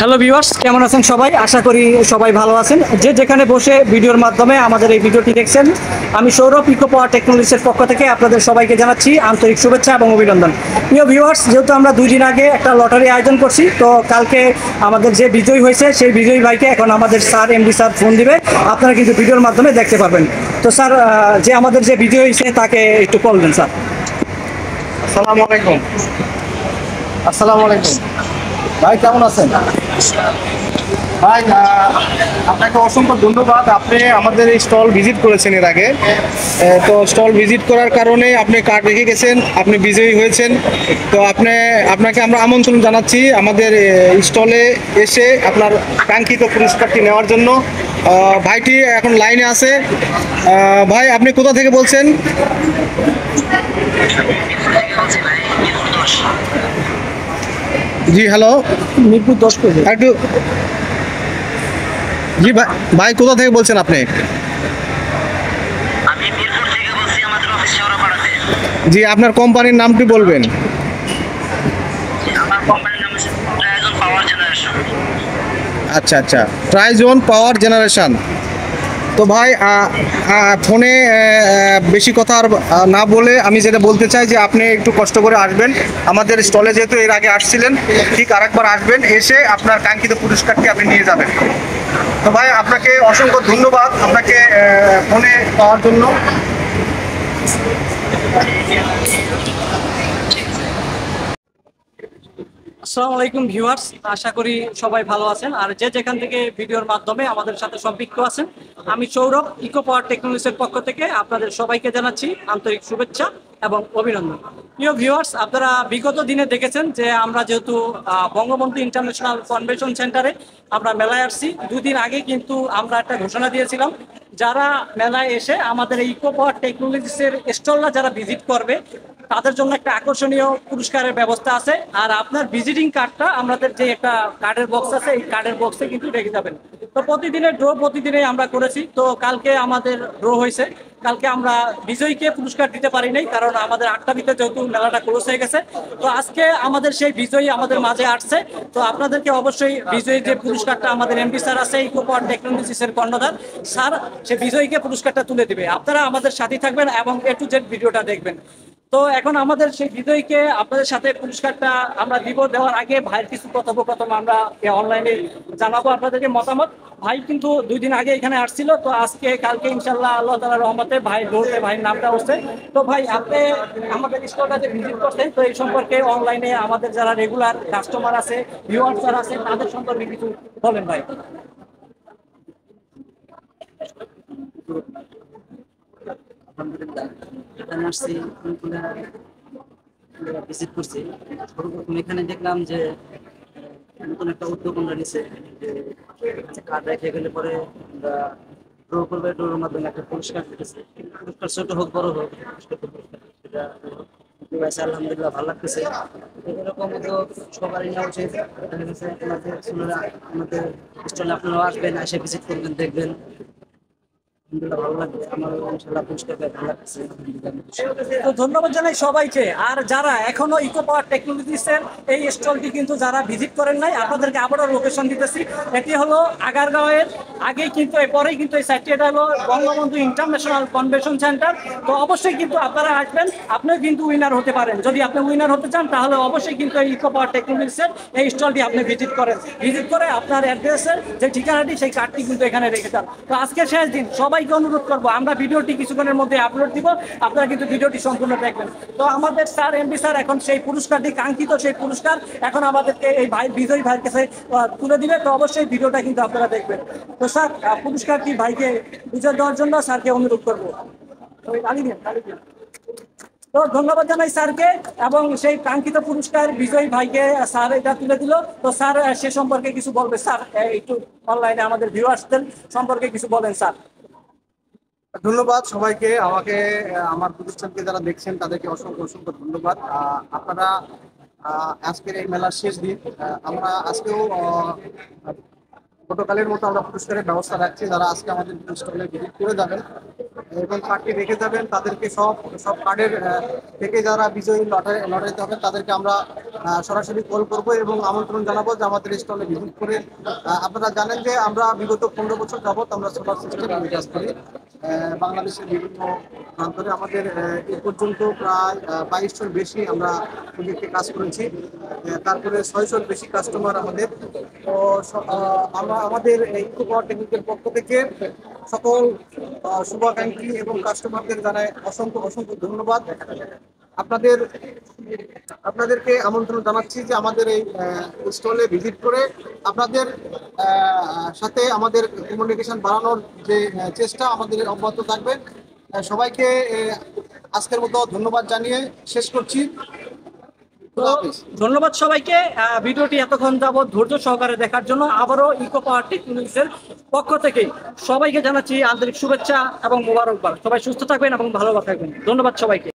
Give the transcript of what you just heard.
Hello viewers, কেমন আছেন সবাই? আশা করি সবাই ভালো আছেন। যে যেখানে বসে ভিডিওর মাধ্যমে আমাদের এই ভিডিওটি দেখছেন, আমি সৌরভ ইকো পাওয়ার টেকনোলজিসের পক্ষ থেকে আপনাদের সবাইকে জানাচ্ছি আন্তরিক শুভেচ্ছা এবং অভিনন্দন। প্রিয় ভিউয়ার্স, যেহেতু আমরা 2 দিন আগে একটা লটারি আয়োজন করছি, তো কালকে আমাদের যে বিজয়ী হয়েছে সেই বিজয়ী ভাইকে এখন আমাদের স্যার এমডি স্যার ফোন দিবে, আপনারা কিন্তু ভিডিওর মাধ্যমে দেখতে পারবেন। তো স্যার, যে আমাদের যে বিজয়ী হয়েছে তাকে একটু কল দেন স্যার। আসসালামু আলাইকুম। আসসালামু আলাইকুম ভাই, কেমন আছেন ভাই? আপনাকে অসংখ্য ধন্যবাদ। আপনি আমাদের এই স্টল ভিজিট করেছেন এর আগে, তো স্টল ভিজিট করার কারণে আপনি কার্ড রেখে গেছেন, আপনি বিজয়ী হয়েছেন। তো আপনাকে আমরা আমন্ত্রণ জানাচ্ছি আমাদের স্টলে এসে আপনার কাঙ্ক্ষিত পুরস্কারটি নেওয়ার জন্য। ভাইটি এখন লাইনে আছে। ভাই, আপনি কোথা থেকে বলছেন? জি হ্যালো, মিরপুর 10 একটু জি ভাই কোথা থেকে বলছেন আপনি? আমি মিরপুর থেকে বলছি, আমাদের অফিস শেওড়াপাড়াতে। জি, আপনার কোম্পানির নামটি বলবেন? আমার কোম্পানির নাম হচ্ছে ট্রাইজন পাওয়ার জেনারেশন। আচ্ছা আচ্ছা, ট্রাইজন পাওয়ার জেনারেশন। তো ভাই, ফোনে বেশি কথা আর না বলে আমি যেটা বলতে চাই যে আপনি একটু কষ্ট করে আসবেন আমাদের স্টলে, যেহেতু এর আগে আসছিলেন, ঠিক আরেকবার আসবেন, এসে আপনার কাঙ্ক্ষিত পুরস্কারটি আপনি নিয়ে যাবেন। তো ভাই, আপনাকে অসংখ্য ধন্যবাদ আপনাকে ফোনে পাওয়ার জন্য। আসসালামু আলাইকুম ভিউয়ার্স, আশা করি সবাই ভালো আছেন। আর যে যেখান থেকে ভিডিওর মাধ্যমে আমাদের সাথে সম্পৃক্ত আছেন, আমি সৌরভ ইকো পাওয়ার টেকনোলজিসের পক্ষ থেকে আপনাদের সবাইকে জানাচ্ছি আন্তরিক শুভেচ্ছা এবং অভিনন্দন। প্রিয় ভিউয়ার্স, আপনারা বিগত দিনে দেখেছেন যে আমরা যেহেতু বঙ্গবন্ধু ইন্টারন্যাশনাল কনভেনশন সেন্টারে আমরা মেলায় আসছি, 2 দিন আগে কিন্তু আমরা একটা ঘোষণা দিয়েছিলাম, যারা মেলায় এসে আমাদের এই ইকো পাওয়ার টেকনোলজিসের স্টলটা যারা ভিজিট করবে তাদের জন্য একটা আকর্ষণীয় পুরস্কারের ব্যবস্থা আছে। আর আপনার ভিজিটিং কার্ডটা আমাদের যে একটা কার্ডের বক্স আছে, এই কার্ডের বক্সে কিন্তু রেখে যাবেন। তো প্রতিদিনের ড্র প্রতিদিনে আমরা করেছি, তো কালকে আমাদের ড্র হয়েছে। কালকে আমরা বিজয়ীকে পুরস্কার দিতে পারি নাই, কারণ আমাদের 8টার ভিতরে যেহেতু মেলাটা ক্লোজ হয়ে গেছে। তো আজকে আমাদের সেই বিজয়ী আমাদের মাঝে আসছে। তো আপনাদেরকে অবশ্যই বিজয়ী যে পুরস্কারটা আমাদের এমপি স্যার আছে ইকো পাওয়ার টেকনোলজিসের কর্ণধার স্যার, সে বিজয়ীকে পুরস্কারটা তুলে দিবে। আপনারা আমাদের সাথে থাকবেন এবং A to Z ভিডিওটা দেখবেন। তো এখন আমাদের সেই বিজয়ীকে আপনাদের সাথে পুরস্কারটা আমরা দেওয়ার আগে ভাইয়ের কিছু কথোপকথন আমরা অনলাইনে জানাবো আপনাদেরকে মতামত। ভাই কিন্তু 2 দিন আগে এখানে আসছিল, তো আজকে কালকে ইনশাল্লাহ আল্লাহ তাআলার রহমতে ভাই দৌড়তে ভাইয়ের নামটা উঠছে। তো ভাই, আপনি আমাদের স্টলটা যে ভিজিট করছেন, তো এই সম্পর্কে অনলাইনে আমাদের যারা রেগুলার কাস্টমার আছে, ভিউয়ার্স যারা আছে, তাদের সম্পর্কে কিছু বলেন ভাই। আলহামদুলিল্লাহ, এখানে আসছি, ভিজিট করছি। সর্বপ্রথম এখানে দেখলাম যে নতুন একটা উদ্যোগ আমরা নিচ্ছে, যে কার্ড রেখে গেলে পরে আমরা ড্র করবে, ড্রোর মাধ্যমে একটা পুরস্কার দিতেছে। পুরস্কার ছোট হোক বড় হোক, সেটা আছে। আলহামদুলিল্লাহ, ভালো লাগতেছে। এরকম উদ্যোগ সবারই নেওয়া উচিত। দেখা গেছে আমাদের ছেলেরা আমাদের স্টলে আপনারাও আসবেন, এসে ভিজিট করবেন, দেখবেন। ভালো লাগবে, আমার ইনশাআল্লাহ পুরস্কার পেয়ে ভালো লাগছে। তো ধন্যবাদ জানাই সবাইকে। আর যারা এখনো ইকো পাওয়ার টেকনোলজিসের এই স্টলটি কিন্তু যারা ভিজিট করেন নাই, আপনাদেরকে আবারও লোকেশন দিতেছি। এটি হলো আগারগাঁওয়ের আগেই কিন্তু পরেই কিন্তু এই সাইটটি, এটা হলো বঙ্গবন্ধু ইন্টারন্যাশনাল কনভেনশন সেন্টার। তো অবশ্যই কিন্তু আপনারা আসবেন, আপনিও কিন্তু উইনার হতে পারেন। যদি আপনি উইনার হতে চান তাহলে অবশ্যই কিন্তু এই ইকো পাওয়ার টেকনোলজিসের এই স্টলটি আপনি ভিজিট করেন। ভিজিট করে আপনার অ্যাড্রেসের যে ঠিকানাটি, সেই কার্ডটি কিন্তু এখানে রেখে যান। তো আজকে শেষ দিন, সবাইকে অনুরোধ করবো, আমরা ভিডিওটি কিছুক্ষণের মধ্যে আপলোড দিব, আপনারা কিন্তু ভিডিওটি সম্পূর্ণ দেখবেন। তো আমাদের স্যার এমপি স্যার এখন সেই পুরস্কারটি, কাঙ্ক্ষিত সেই পুরস্কার এখন আমাদেরকে এই ভাই বিজয়ী ভাইয়ের কাছে তুলে দিবে। তো অবশ্যই ভিডিওটা কিন্তু আপনারা দেখবেন। তো স্যার, পুরস্কারটি ভাইকে বিজয় দেওয়ার জন্য স্যারকে অনুরোধ করবো। তো ধন্যবাদ জানাই স্যারকে, এবং সেই কাঙ্ক্ষিত পুরস্কার বিজয়ী ভাইকে স্যার এটা তুলে দিল। তো স্যার সে সম্পর্কে কিছু বলবে। স্যার, একটু অনলাইনে আমাদের ভিউয়ার্সদের সম্পর্কে কিছু বলেন স্যার। ধন্যবাদ সবাইকে। আমার প্রতিষ্ঠানকে যারা দেখছেন তাদেরকে অসংখ্য অসংখ্য ধন্যবাদ। আপনারা আজকের এই মেলার শেষ দিন, আমরা আজকেও গতকালের মতো আমরা পুরস্কারের ব্যবস্থা রাখছি। যারা আজকে আমাদের স্টলে ভিজিট করে যাবেন এবং কার্ডটি রেখে যাবেন, তাদেরকে সব কার্ডের থেকে যারা বিজয়ী লটারিতে হবেন তাদেরকে আমরা সরাসরি কল করব এবং আমন্ত্রণ জানাবো যে আমাদের স্টলে ভিজিট করে। আপনারা জানেন যে আমরা বিগত 15 বছর যাবত আমরা সোলার সিস্টেম কাজ করি বাংলাদেশের বিভিন্ন প্রান্তরে। আমাদের এ পর্যন্ত প্রায় 2200-র বেশি আমরা প্রজেক্টে কাজ করেছি। তারপরে 600-র বেশি কাস্টমার আমাদের। তো আমরা আমাদের ইকো পাওয়ার টেকনিকের পক্ষ থেকে সকল শুভাকাঙ্ক্ষী এবং কাস্টমারদের জানাই অসংখ্য অসংখ্য ধন্যবাদ। আপনাদেরকে আমন্ত্রণ জানাচ্ছি যে আমাদের এই স্টলে ভিজিট করে আপনাদের সাথে আমাদের কমিউনিকেশন বাড়ানোর যে চেষ্টা আমাদের অব্যাহত থাকবে। সবাইকে আজকের মতো ধন্যবাদ জানিয়ে শেষ করছি। তো ধন্যবাদ সবাইকে ভিডিওটি এতক্ষণ যাবত ধৈর্য সহকারে দেখার জন্য। আবারও ইকো পাওয়ার টেকনোলজিসের পক্ষ থেকে সবাইকে জানাচ্ছি আন্তরিক শুভেচ্ছা এবং মোবারকবাদ। সবাই সুস্থ থাকবেন এবং ভালো থাকবেন। ধন্যবাদ সবাইকে।